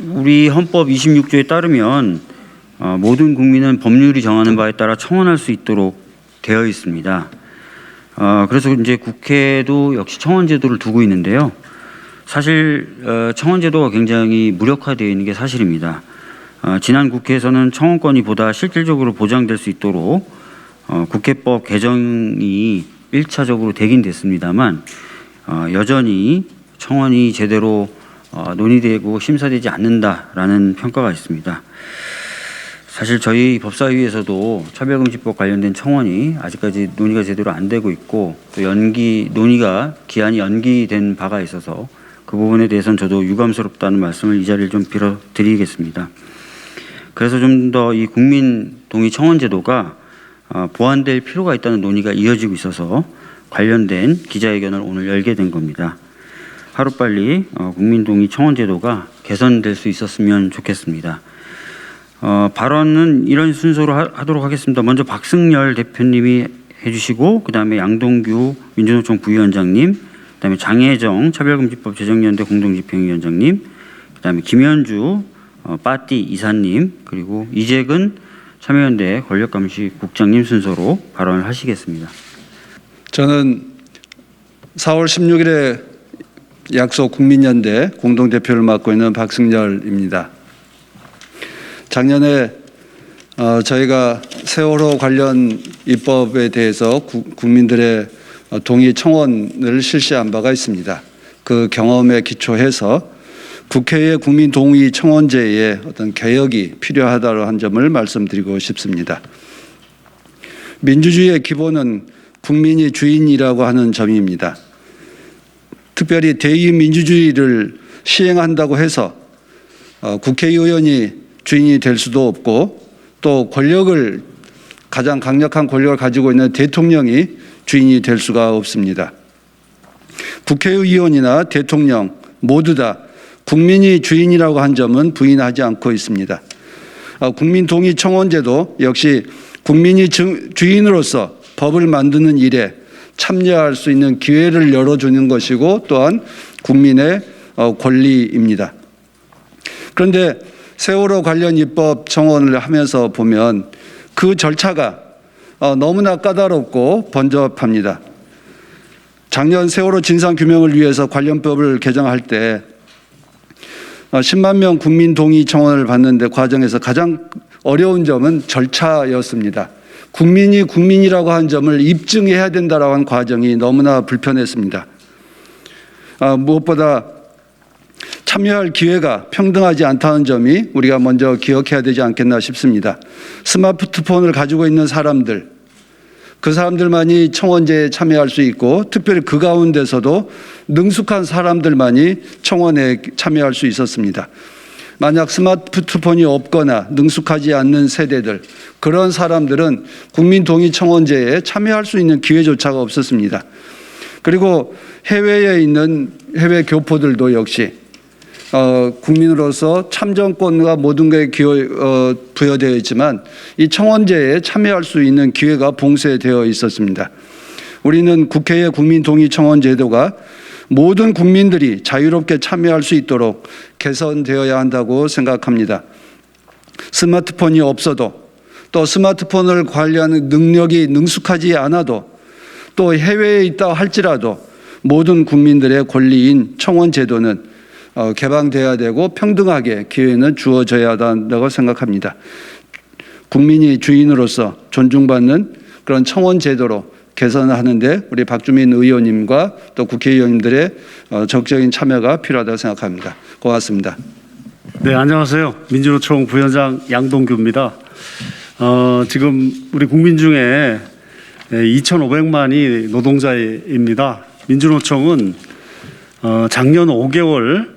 우리 헌법 26조에 따르면 모든 국민은 법률이 정하는 바에 따라 청원할 수 있도록 되어 있습니다. 그래서 이제 국회도 역시 청원제도를 두고 있는데요. 사실 청원제도가 굉장히 무력화되어 있는 게 사실입니다. 지난 국회에서는 청원권이 보다 실질적으로 보장될 수 있도록 국회법 개정이 1차적으로 되긴 됐습니다만 여전히 청원이 제대로 논의되고 심사되지 않는다라는 평가가 있습니다. 사실 저희 법사위에서도 차별금지법 관련된 청원이 아직까지 논의가 제대로 안 되고 있고 또 논의가 기한이 연기된 바가 있어서 그 부분에 대해서는 저도 유감스럽다는 말씀을 이 자리를 좀 빌어드리겠습니다. 그래서 좀 더 이 국민 동의 청원 제도가 보완될 필요가 있다는 논의가 이어지고 있어서 관련된 기자회견을 오늘 열게 된 겁니다. 하루빨리 국민 동의 청원 제도가 개선될 수 있었으면 좋겠습니다. 발언은 이런 순서로 하도록 하겠습니다. 먼저 박승열 대표님이 해주시고 그 다음에 양동규 민주노총 부위원장님, 그 다음에 장혜정 차별금지법 제정연대 공동집행위원장님, 그 다음에 김현주 빠띠 이사님, 그리고 이재근 참여연대 권력감시국장님 순서로 발언을 하시겠습니다. 저는 4월 16일에 약속 국민연대 공동대표를 맡고 있는 박승열입니다. 작년에 저희가 세월호 관련 입법에 대해서 국민들의 동의 청원을 실시한 바가 있습니다. 그 경험에 기초해서 국회의 국민 동의 청원제의 어떤 개혁이 필요하다고 한 점을 말씀드리고 싶습니다. 민주주의의 기본은 국민이 주인이라고 하는 점입니다. 특별히 대의민주주의를 시행한다고 해서 국회의원이 주인이 될 수도 없고 또 가장 강력한 권력을 가지고 있는 대통령이 주인이 될 수가 없습니다. 국회의원이나 대통령 모두 다 국민이 주인이라고 한 점은 부인하지 않고 있습니다. 국민동의 청원제도 역시 국민이 주인으로서 법을 만드는 일에 참여할 수 있는 기회를 열어주는 것이고 또한 국민의 권리입니다. 그런데 세월호 관련 입법 청원을 하면서 보면 그 절차가 너무나 까다롭고 번잡합니다. 작년 세월호 진상규명을 위해서 관련법을 개정할 때 10만 명 국민 동의 청원을 받는데 과정에서 가장 어려운 점은 절차였습니다. 국민이 국민이라고 한 점을 입증해야 된다라고 한 과정이 너무나 불편했습니다. 무엇보다 참여할 기회가 평등하지 않다는 점이 우리가 먼저 기억해야 되지 않겠나 싶습니다. 스마트폰을 가지고 있는 사람들, 그 사람들만이 청원제에 참여할 수 있고 특별히 그 가운데서도 능숙한 사람들만이 청원에 참여할 수 있었습니다. 만약 스마트폰이 없거나 능숙하지 않는 세대들, 그런 사람들은 국민동의 청원제에 참여할 수 있는 기회조차가 없었습니다. 그리고 해외에 있는 해외 교포들도 역시 국민으로서 참정권과 모든 게 부여되어 있지만 이 청원제에 참여할 수 있는 기회가 봉쇄되어 있었습니다. 우리는 국회의 국민동의 청원제도가 모든 국민들이 자유롭게 참여할 수 있도록 개선되어야 한다고 생각합니다. 스마트폰이 없어도 또 스마트폰을 관리하는 능력이 능숙하지 않아도 또 해외에 있다 할지라도 모든 국민들의 권리인 청원제도는 개방돼야 되고 평등하게 기회는 주어져야 한다고 생각합니다. 국민이 주인으로서 존중받는 그런 청원제도로 개선하는데 우리 박주민 의원님과 또 국회의원님들의 적극적인 참여가 필요하다고 생각합니다. 고맙습니다. 네, 안녕하세요. 민주노총 부위원장 양동규입니다. 지금 우리 국민 중에 2,500만이 노동자입니다. 민주노총은 작년 5개월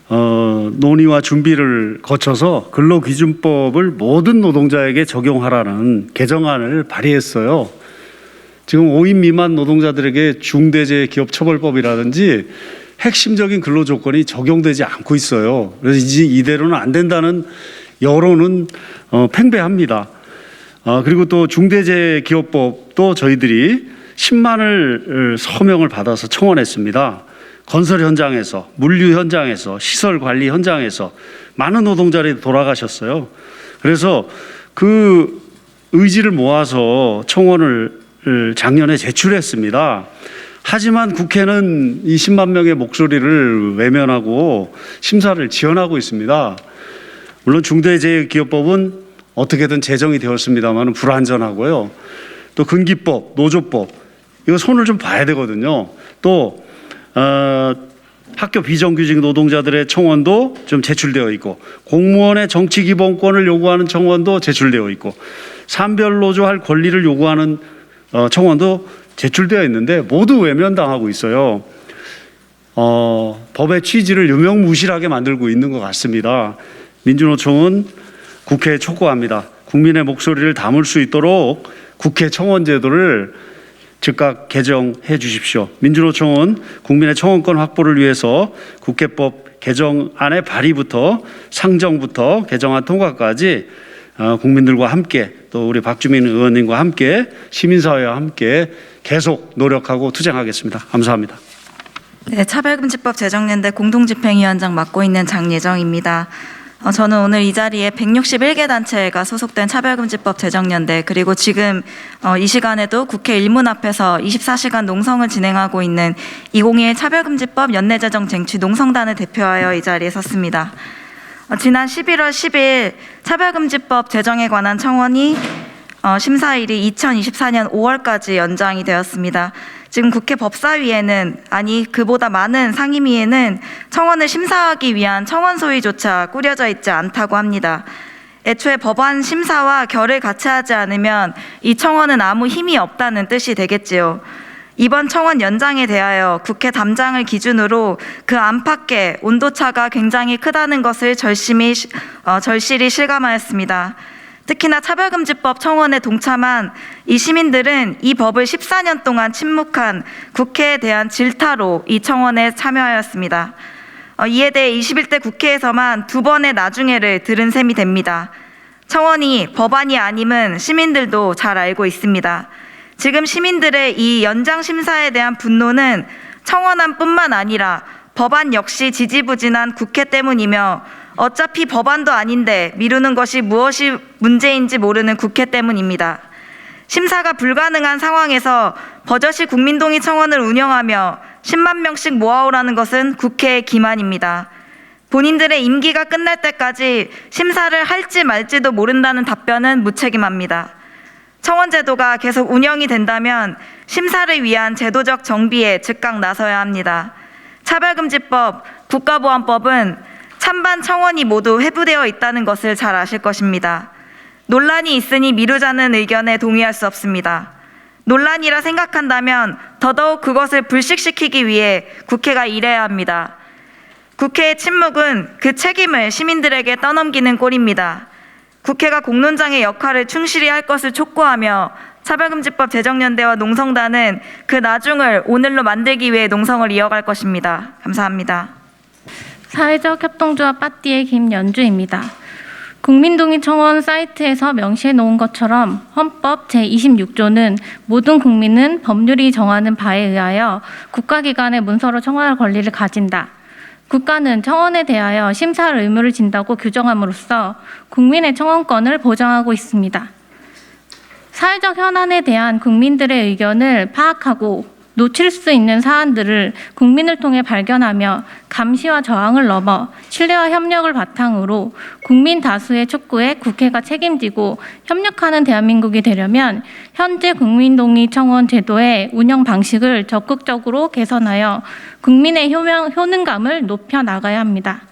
논의와 준비를 거쳐서 근로기준법을 모든 노동자에게 적용하라는 개정안을 발의했어요. 지금 5인 미만 노동자들에게 중대재해기업처벌법이라든지 핵심적인 근로조건이 적용되지 않고 있어요. 그래서 이대로는 안 된다는 여론은 팽배합니다. 그리고 또 중대재해기업법도 저희들이 10만을 서명을 받아서 청원했습니다. 건설 현장에서, 물류 현장에서, 시설 관리 현장에서 많은 노동자들이 돌아가셨어요. 그래서 그 의지를 모아서 청원을 작년에 제출했습니다. 하지만 국회는 이 10만 명의 목소리를 외면하고 심사를 지연하고 있습니다. 물론 중대재해기업법은 어떻게든 제정이 되었습니다만 불완전하고요. 또 근기법, 노조법 이거 손을 좀 봐야 되거든요. 또 학교 비정규직 노동자들의 청원도 좀 제출되어 있고 공무원의 정치기본권을 요구하는 청원도 제출되어 있고 산별노조할 권리를 요구하는 청원도 제출되어 있는데 모두 외면당하고 있어요. 법의 취지를 유명무실하게 만들고 있는 것 같습니다. 민주노총은 국회에 촉구합니다. 국민의 목소리를 담을 수 있도록 국회 청원제도를 즉각 개정해 주십시오. 민주노총은 국민의 청원권 확보를 위해서 국회법 개정안의 발의부터 상정부터 개정안 통과까지 국민들과 함께 또 우리 박주민 의원님과 함께 시민사회와 함께 계속 노력하고 투쟁하겠습니다. 감사합니다. 네, 차별금지법 제정연대 공동집행위원장 맡고 있는 장예정입니다. 저는 오늘 이 자리에 161개 단체가 소속된 차별금지법 제정연대 그리고 지금 이 시간에도 국회 일문 앞에서 24시간 농성을 진행하고 있는 2021 차별금지법 연내제정 쟁취 농성단을 대표하여 이 자리에 섰습니다. 지난 11월 10일 차별금지법 제정에 관한 청원이 심사일이 2024년 5월까지 연장이 되었습니다. 지금 국회 법사위에는 아니 그보다 많은 상임위에는 청원을 심사하기 위한 청원 소위조차 꾸려져 있지 않다고 합니다. 애초에 법안 심사와 결을 같이 하지 않으면 이 청원은 아무 힘이 없다는 뜻이 되겠지요. 이번 청원 연장에 대하여 국회 담장을 기준으로 그 안팎의 온도차가 굉장히 크다는 것을 절실히 실감하였습니다. 특히나 차별금지법 청원에 동참한 이 시민들은 이 법을 14년 동안 침묵한 국회에 대한 질타로 이 청원에 참여하였습니다. 이에 대해 21대 국회에서만 2번의 나중에를 들은 셈이 됩니다. 청원이 법안이 아님은 시민들도 잘 알고 있습니다. 지금 시민들의 이 연장 심사에 대한 분노는 청원안뿐만 아니라 법안 역시 지지부진한 국회 때문이며 어차피 법안도 아닌데 미루는 것이 무엇이 문제인지 모르는 국회 때문입니다. 심사가 불가능한 상황에서 버젓이 국민동의 청원을 운영하며 10만 명씩 모아오라는 것은 국회의 기만입니다. 본인들의 임기가 끝날 때까지 심사를 할지 말지도 모른다는 답변은 무책임합니다. 청원제도가 계속 운영이 된다면 심사를 위한 제도적 정비에 즉각 나서야 합니다. 차별금지법, 국가보안법은 찬반 청원이 모두 회부되어 있다는 것을 잘 아실 것입니다. 논란이 있으니 미루자는 의견에 동의할 수 없습니다. 논란이라 생각한다면 더더욱 그것을 불식시키기 위해 국회가 일해야 합니다. 국회의 침묵은 그 책임을 시민들에게 떠넘기는 꼴입니다. 국회가 공론장의 역할을 충실히 할 것을 촉구하며 차별금지법 제정연대와 농성단은 그 나중을 오늘로 만들기 위해 농성을 이어갈 것입니다. 감사합니다. 사회적 협동조합 빠띠의 김연주입니다. 국민동의 청원 사이트에서 명시해 놓은 것처럼 헌법 제26조는 모든 국민은 법률이 정하는 바에 의하여 국가기관의 문서로 청원할 권리를 가진다. 국가는 청원에 대하여 심사할 의무를 진다고 규정함으로써 국민의 청원권을 보장하고 있습니다. 사회적 현안에 대한 국민들의 의견을 파악하고 놓칠 수 있는 사안들을 국민을 통해 발견하며 감시와 저항을 넘어 신뢰와 협력을 바탕으로 국민 다수의 촉구에 국회가 책임지고 협력하는 대한민국이 되려면 현재 국민동의 청원 제도의 운영 방식을 적극적으로 개선하여 국민의 효능감을 높여 나가야 합니다.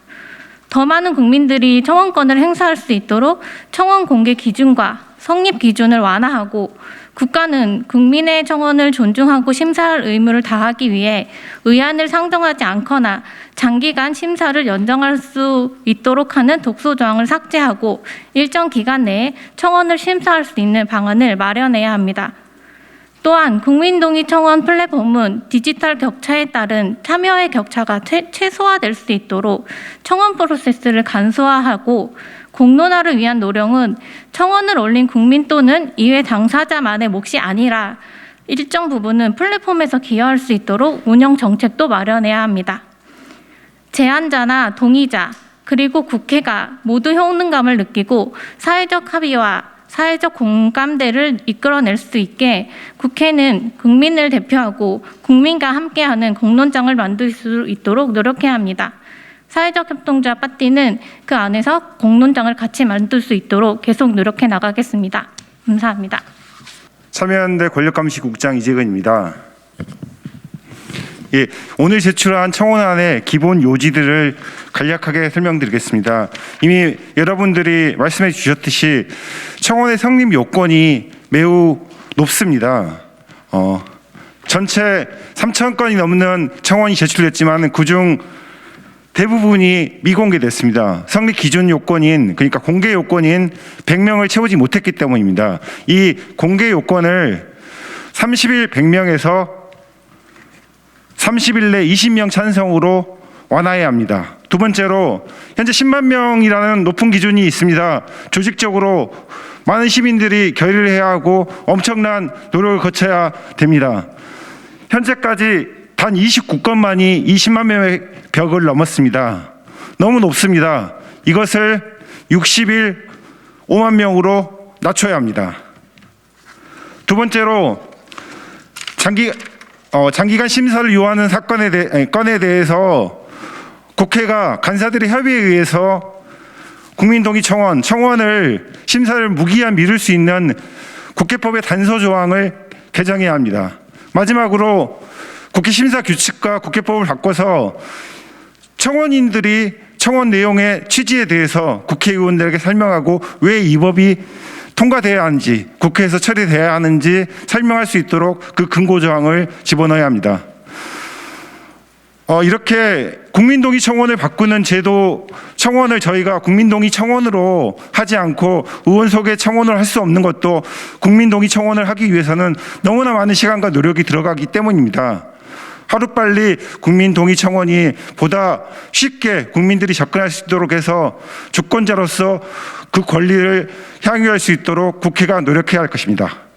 더 많은 국민들이 청원권을 행사할 수 있도록 청원 공개 기준과 성립 기준을 완화하고 국가는 국민의 청원을 존중하고 심사할 의무를 다하기 위해 의안을 상정하지 않거나 장기간 심사를 연장할 수 있도록 하는 독소 조항을 삭제하고 일정 기간 내에 청원을 심사할 수 있는 방안을 마련해야 합니다. 또한 국민동의 청원 플랫폼은 디지털 격차에 따른 참여의 격차가 최소화될 수 있도록 청원 프로세스를 간소화하고 공론화를 위한 노력은 청원을 올린 국민 또는 이외 당사자만의 몫이 아니라 일정 부분은 플랫폼에서 기여할 수 있도록 운영 정책도 마련해야 합니다. 제안자나 동의자 그리고 국회가 모두 효능감을 느끼고 사회적 합의와 사회적 공감대를 이끌어낼 수 있게 국회는 국민을 대표하고 국민과 함께하는 공론장을 만들 수 있도록 노력해야 합니다. 사회적 협동조합 빠띠는 그 안에서 공론장을 같이 만들 수 있도록 계속 노력해 나가겠습니다. 감사합니다. 참여연대 권력감시국장 이재근입니다. 예, 오늘 제출한 청원안의 기본 요지들을 간략하게 설명드리겠습니다. 이미 여러분들이 말씀해 주셨듯이 청원의 성립 요건이 매우 높습니다. 전체 3,000건이 넘는 청원이 제출됐지만 그중 대부분이 미공개됐습니다. 성립 기준 요건인, 그러니까 공개 요건인 100명을 채우지 못했기 때문입니다. 이 공개 요건을 30일 100명에서 30일 내 20명 찬성으로 완화해야 합니다. 두 번째로 현재 10만 명이라는 높은 기준이 있습니다. 조직적으로 많은 시민들이 결의를 해야 하고 엄청난 노력을 거쳐야 됩니다. 현재까지 단 29건만이 20만 명의 벽을 넘었습니다. 너무 높습니다. 이것을 60일 5만 명으로 낮춰야 합니다. 두 번째로 장기간 심사를 요하는 건에 대해서 국회가 간사들의 협의에 의해서 국민동의 청원을 심사를 무기한 미룰 수 있는 국회법의 단서 조항을 개정해야 합니다. 마지막으로 국회 심사 규칙과 국회법을 바꿔서 청원인들이 청원 내용의 취지에 대해서 국회의원들에게 설명하고 왜 이 법이 통과돼야 하는지, 국회에서 처리돼야 하는지 설명할 수 있도록 그 근거 조항을 집어넣어야 합니다. 이렇게 국민동의 청원을 바꾸는 제도 청원을 저희가 국민동의 청원으로 하지 않고 의원 소개 청원을 할 수 없는 것도 국민동의 청원을 하기 위해서는 너무나 많은 시간과 노력이 들어가기 때문입니다. 하루빨리 국민동의 청원이 보다 쉽게 국민들이 접근할 수 있도록 해서 주권자로서 그 권리를 향유할 수 있도록 국회가 노력해야 할 것입니다.